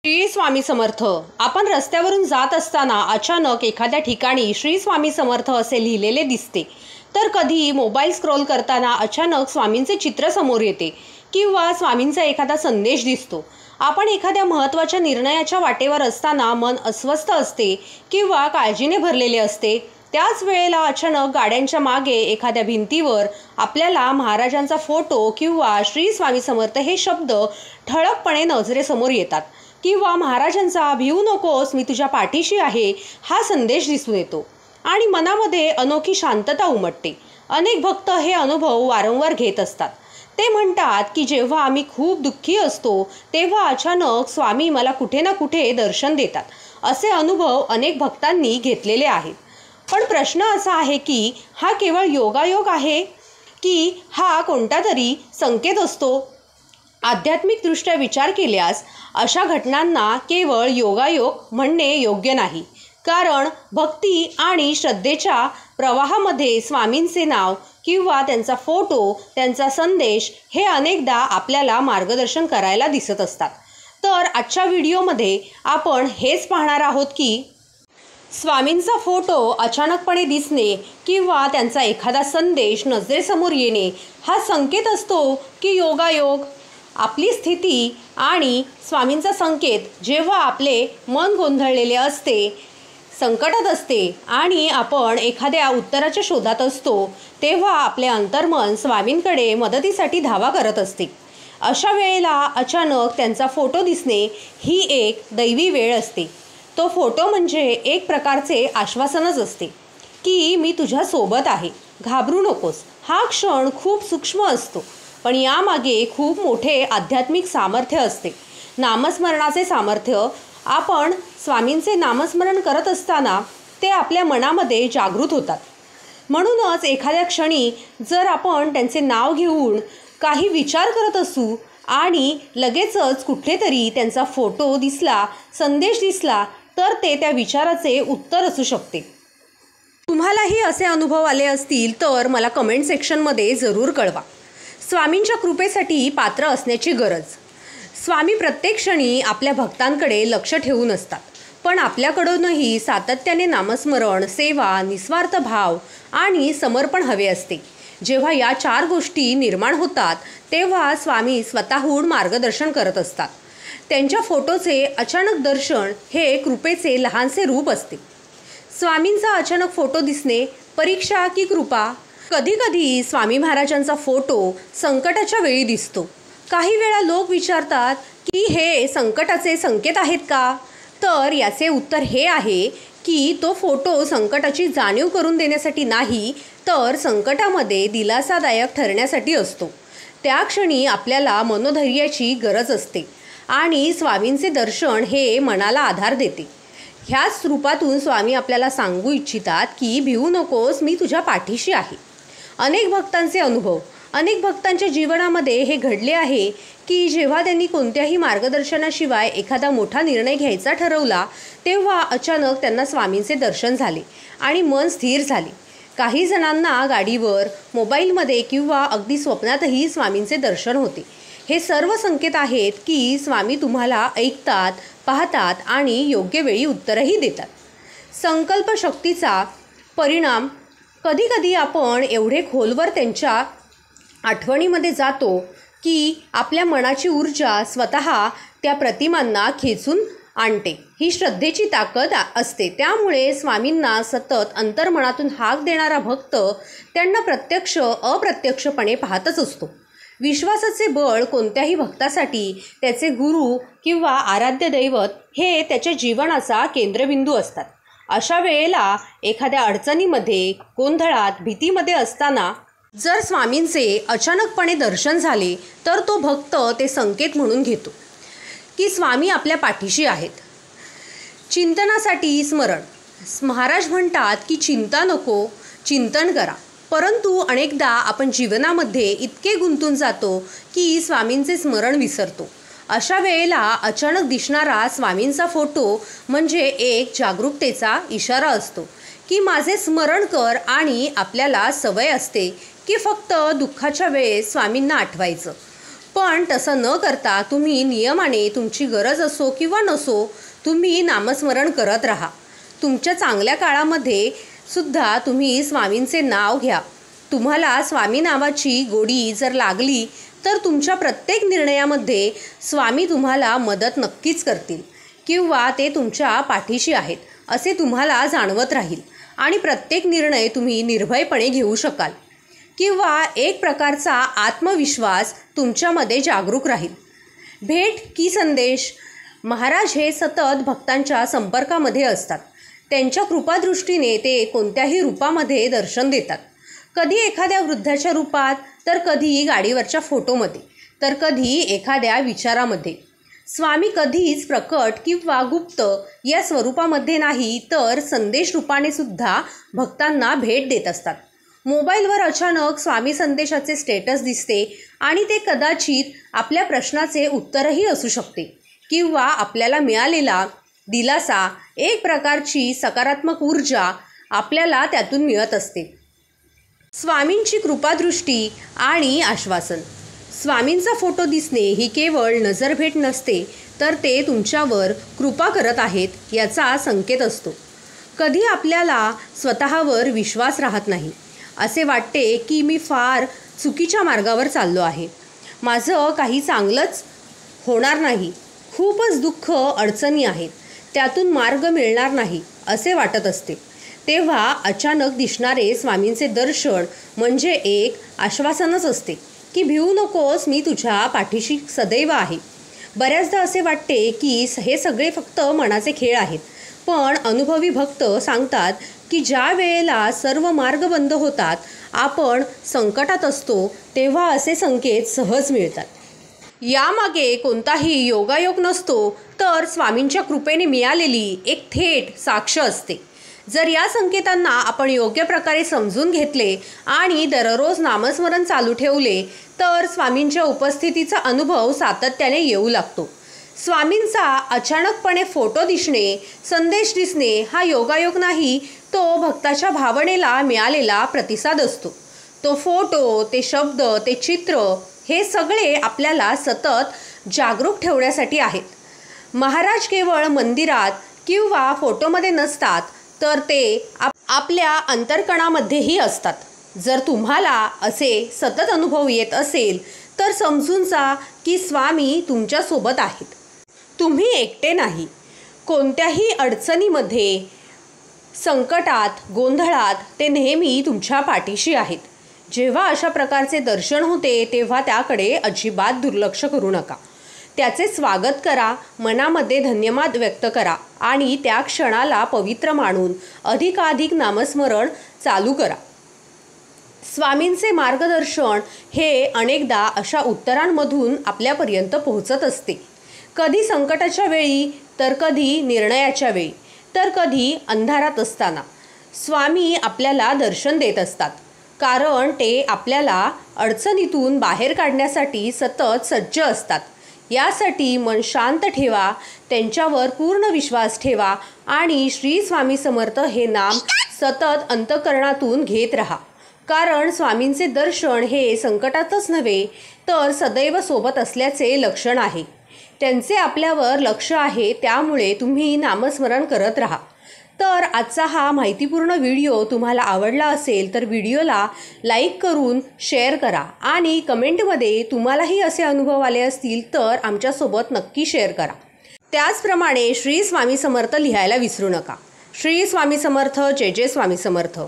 श्री स्वामी समर्थ. आपण रस्त्यावरून जात असताना अचानक एखाद्या ठिकाणी श्री स्वामी समर्थ असे लिहिलेले दिसते, तर कधी मोबाईल स्क्रोल करताना अचानक स्वामींचे चित्र समोर येते किंवा स्वामींचा एखादा संदेश दिसतो. आपण एखाद्या महत्त्वाच्या निर्णयाच्या वाटेवर असताना मन अस्वस्थ असते किंवा काळजीने भरलेले असते. त्याच वेळेला अचानक गाड्यांच्या मागे एखाद्या भिंतीवर आपल्याला महाराजांचा फोटो किंवा श्री स्वामी समर्थ हे शब्द ठळकपणे नजरेसमोर येतात किंवा महाराजांचा भिवू नकोस मी तुझ्या पाठीशी आहे हा संदेश दिसून येतो आणि मनामध्ये अनोखी शांतता उमटते. अनेक भक्त हे अनुभव वारंवार घेत असतात. ते म्हणतात की जेव्हा आम्ही खूप दुःखी असतो तेव्हा अचानक स्वामी मला कुठे ना कुठे दर्शन देतात. असे अनुभव अनेक भक्तांनी घेतलेले आहेत. पण प्रश्न असा आहे की हा केवळ योगायोग आहे की हा कोणता तरी संकेत असतो? आध्यात्मिकदृष्ट्या विचार केल्यास अशा घटनांना केवळ योगायोग म्हणणे योग्य नाही. कारण भक्ती आणि श्रद्धेच्या प्रवाहामध्ये स्वामींचे नाव किंवा त्यांचा फोटो, त्यांचा संदेश हे अनेकदा आपल्याला मार्गदर्शन करायला दिसत असतात. तर आजच्या व्हिडिओमध्ये आपण हेच पाहणार आहोत की स्वामींचा फोटो अचानकपणे दिसणे किंवा त्यांचा एखादा संदेश नजरेसमोर येणे हा संकेत असतो की योगायोग? आपली स्थिती आणि स्वामींचा संकेत जेव्हा आपले मन गोंधळलेले असते, संकटात असते आणि आपण एखाद्या उत्तराच्या शोधात असतो, तेव्हा आपले अंतर्मन स्वामींकडे मदतीसाठी धावा करत असते. अशा वेळेला अचानक त्यांचा फोटो दिसणे ही एक दैवी वेळ असते. तो फोटो म्हणजे एक प्रकारचे आश्वासनच असते की मी तुझ्यासोबत आहे, घाबरू नकोस. हा क्षण खूप सूक्ष्म असतो, पण यामागे खूप मोठे आध्यात्मिक सामर्थ्य असते. नामस्मरणाचे सामर्थ्य. आपण स्वामींचे नामस्मरण करत असताना ते आपल्या मनामध्ये जागृत होतात. म्हणूनच एखाद्या क्षणी जर आपण त्यांचे नाव घेऊन काही विचार करत असू आणि लगेचच कुठेतरी त्यांचा फोटो दिसला, संदेश दिसला, तर ते त्या विचाराचे उत्तर असू शकते. तुम्हालाही असे अनुभव आले असतील तर मला कमेंट सेक्शनमध्ये जरूर कळवा. स्वामींच्या कृपेसाठी पात्र असण्याची गरज. स्वामी प्रत्येक क्षणी आपल्या भक्तांकडे लक्ष ठेवून असतात, पण आपल्याकडूनही सातत्याने नामस्मरण, सेवा, निस्वार्थ भाव आणि समर्पण हवे असते. जेव्हा या 4 गोष्टी निर्माण होतात तेव्हा स्वामी स्वतःहून मार्गदर्शन करत असतात. त्यांच्या फोटोचे अचानक दर्शन हे कृपेचे लहानसे रूप असते. स्वामींचा अचानक फोटो दिसणे परीक्षा की कृपा? कधीकधी स्वामी महाराजांचा फोटो संकटाच्या वेळी दिसतो. काही वेळा लोक विचारतात की हे संकटाचे संकेत आहेत का? तर याचे उत्तर हे आहे की तो फोटो संकटाची जाणीव करून देण्यासाठी नाही, तर संकटामध्ये दिलासादायक ठरण्यासाठी असतो. त्या क्षणी आपल्याला मनोधैर्याची गरज असते आणि स्वामींचे दर्शन हे मनाला आधार देते. ह्याच रूपातून स्वामी आपल्याला सांगू इच्छितात की भिवू नकोस मी तुझ्या पाठीशी आहे. अनेक भक्तांचे अनुभव. अनेक भक्तांच्या जीवनामध्ये हे घडले आहे की जेव्हा त्यांनी कोणत्याही मार्गदर्शनाशिवाय एखादा मोठा निर्णय घ्यायचा ठरवला तेव्हा अचानक त्यांना स्वामींचे दर्शन झाले आणि मन स्थिर झाले. काही जणांना गाडीवर, मोबाईलमध्ये किंवा अगदी स्वप्नातही स्वामींचे दर्शन होते. हे सर्व संकेत आहेत की स्वामी तुम्हाला ऐकतात, पाहतात आणि योग्य वेळी उत्तरही देतात. संकल्प शक्तीचा परिणाम. कधीकधी आपण एवढे खोलवर त्यांच्या आठवणीमध्ये जातो की आपल्या मनाची ऊर्जा स्वतः त्या प्रतिमांना खेचून आणते. ही श्रद्धेची ताकद असते. त्यामुळे स्वामींना सतत अंतर्मनातून हाक देणारा भक्त त्यांना प्रत्यक्ष अप्रत्यक्षपणे पाहतच असतो. विश्वासाचे बळ. कोणत्याही भक्तासाठी त्याचे गुरु किंवा आराध्य दैवत हे त्याच्या जीवनाचा केंद्रबिंदू असतात. अशा वेळेला एखाद्या अडचणीमध्ये, गोंधळात, भीतीमध्ये असताना जर स्वामींचे अचानकपणे दर्शन झाले तर तो भक्त ते संकेत म्हणून घेतो की स्वामी आपल्या पाठीशी आहेत. चिंतनासाठी स्मरण. महाराज म्हणतात की चिंता नको, चिंतन करा. परंतु अनेकदा आपण जीवनामध्ये इतके गुंतून जातो की स्वामींचे स्मरण विसरतो. अशा वेळेला अचानक दिसणारा स्वामींचा फोटो म्हणजे एक जागरूकतेचा इशारा असतो की माझे स्मरण कर. आणि आपल्याला सवय असते की फक्त दुःखाच्या वेळेस स्वामींना आठवायचं, पण तसं न करता तुम्ही नियमाने तुमची गरज असो किंवा नसो तुम्ही नामस्मरण करत राहा. तुमच्या चांगल्या काळामध्ये सुद्धा तुम्ही स्वामींचे नाव घ्या. तुम्हाला स्वामी नावाची गोडी जर लागली तर तुमच्या प्रत्येक निर्णयामध्ये स्वामी तुम्हाला मदत नक्कीच करतील किंवा ते तुमच्या पाठीशी आहेत असे तुम्हाला जाणवत राहील आणि प्रत्येक निर्णय तुम्ही निर्भयपणे घेऊ शकाल किंवा एक प्रकारचा आत्मविश्वास तुमच्यामध्ये जागरूक राहील. भेट की संदेश. महाराज हे सतत भक्तांच्या संपर्कामध्ये असतात. त्यांच्या कृपादृष्टीने ते कोणत्याही रूपामध्ये दर्शन देतात. कधी एखाद्या वृद्धाच्या रूपात, तर कधी गाडीवरच्या फोटोमध्ये, तर कधी एखाद्या विचारामध्ये. स्वामी कधीच प्रकट किंवा गुप्त या स्वरूपामध्ये नाही तर संदेश रूपाने सुद्धा भक्तांना भेट देत असतात. मोबाईलवर अचानक स्वामी संदेशाचे स्टेटस दिसते आणि ते कदाचित आपल्या प्रश्नाचे उत्तरही असू शकते किंवा आपल्याला मिळालेला दिलासा, एक प्रकारची सकारात्मक ऊर्जा आपल्याला त्यातून मिळत असते. स्वामींची कृपादृष्टी आणि आश्वासन. स्वामींचा फोटो दिसणे ही केवळ नजरभेट नसते तर ते तुमच्यावर कृपा करत आहेत याचा संकेत असतो. कधी आपल्याला स्वतःवर विश्वास राहत नाही. असे वाटते की मी फार चुकीच्या मार्गावर चाललो आहे, माझं काही चांगलंच होणार नाही, खूपच दुःख अडचणी आहेत, त्यातून मार्ग मिळणार नाही असे वाटत असते. तेव्हा अचानक दिसणारे स्वामींचे दर्शन म्हणजे एक आश्वासनच असते की भिवू नकोस, मी तुझ्या पाठीशी सदैव आहे. बऱ्याचदा असे वाटते की हे सगळे फक्त मनाचे खेळ आहेत, पण अनुभवी भक्त सांगतात की ज्या वेळेला सर्व मार्ग बंद होतात, आपण संकटात असतो, तेव्हा असे संकेत सहज मिळतात. यामागे कोणताही योगायोग नसतो तर स्वामींच्या कृपेने मिळालेली एक थेट साक्ष असते. जर या संकेतांना आपण योग्य प्रकारे समजून घेतले आणि दररोज नामस्मरण चालू ठेवले तर स्वामींच्या उपस्थितीचा अनुभव सातत्याने येऊ लागतो. स्वामींचा अचानकपणे फोटो दिसणे, संदेश दिसणे हा योगायोग नाही, तो भक्ताच्या भावनेला मिळालेला प्रतिसाद असतो. तो फोटो, ते शब्द, ते चित्र हे सगळे आपल्याला सतत जागरूक ठेवण्यासाठी आहेत. महाराज केवळ मंदिरात किंवा फोटोमध्ये नसतात तर ते आपल्या अंतर्कणामध्येही असतात. जर तुम्हाला असे सतत अनुभव येत असेल तर समजून जा की स्वामी तुमच्यासोबत आहेत. तुम्ही एकटे नाही. कोणत्याही अडचणीमध्ये, संकटात, गोंधळात ते नेहमी तुमच्या पाठीशी आहेत. जेव्हा अशा प्रकारचे दर्शन होते तेव्हा त्याकडे अजिबात दुर्लक्ष करू नका. त्याचे स्वागत करा, मनामध्ये धन्यवाद व्यक्त करा आणि त्या क्षणाला पवित्र मानून अधिकाधिक नामस्मरण चालू करा. स्वामींचे मार्गदर्शन हे अनेकदा अशा उत्तरांमधून आपल्यापर्यंत पोहोचत असते. कधी संकटाच्या वेळी, तर कधी निर्णयाच्या वेळी, तर कधी अंधारात असताना स्वामी आपल्याला दर्शन देत असतात. कारण ते आपल्याला अडचणीतून बाहेर काढण्यासाठी सतत सज्ज असतात. यासाठी मन शांत ठेवा, त्यांच्यावर पूर्ण विश्वास ठेवा आणि श्री स्वामी समर्थ हे नाम सतत अंतःकरणातून घेत राहा. कारण स्वामींचे दर्शन हे संकटातच नव्हे तर सदैव सोबत असल्याचे लक्षण आहे. त्यांचे आपल्यावर लक्ष आहे, त्यामुळे तुम्ही नामस्मरण करत राहा. तर आजचा हा माहितीपूर्ण व्हिडिओ तुम्हाला आवडला असेल तर व्हिडिओला लाईक करून शेअर करा आणि कमेंटमध्ये तुम्हालाही असे अनुभव आले असतील तर आमच्यासोबत नक्की शेअर करा. त्याचप्रमाणे श्री स्वामी समर्थ लिहायला विसरू नका. श्री स्वामी समर्थ. जय जय स्वामी समर्थ.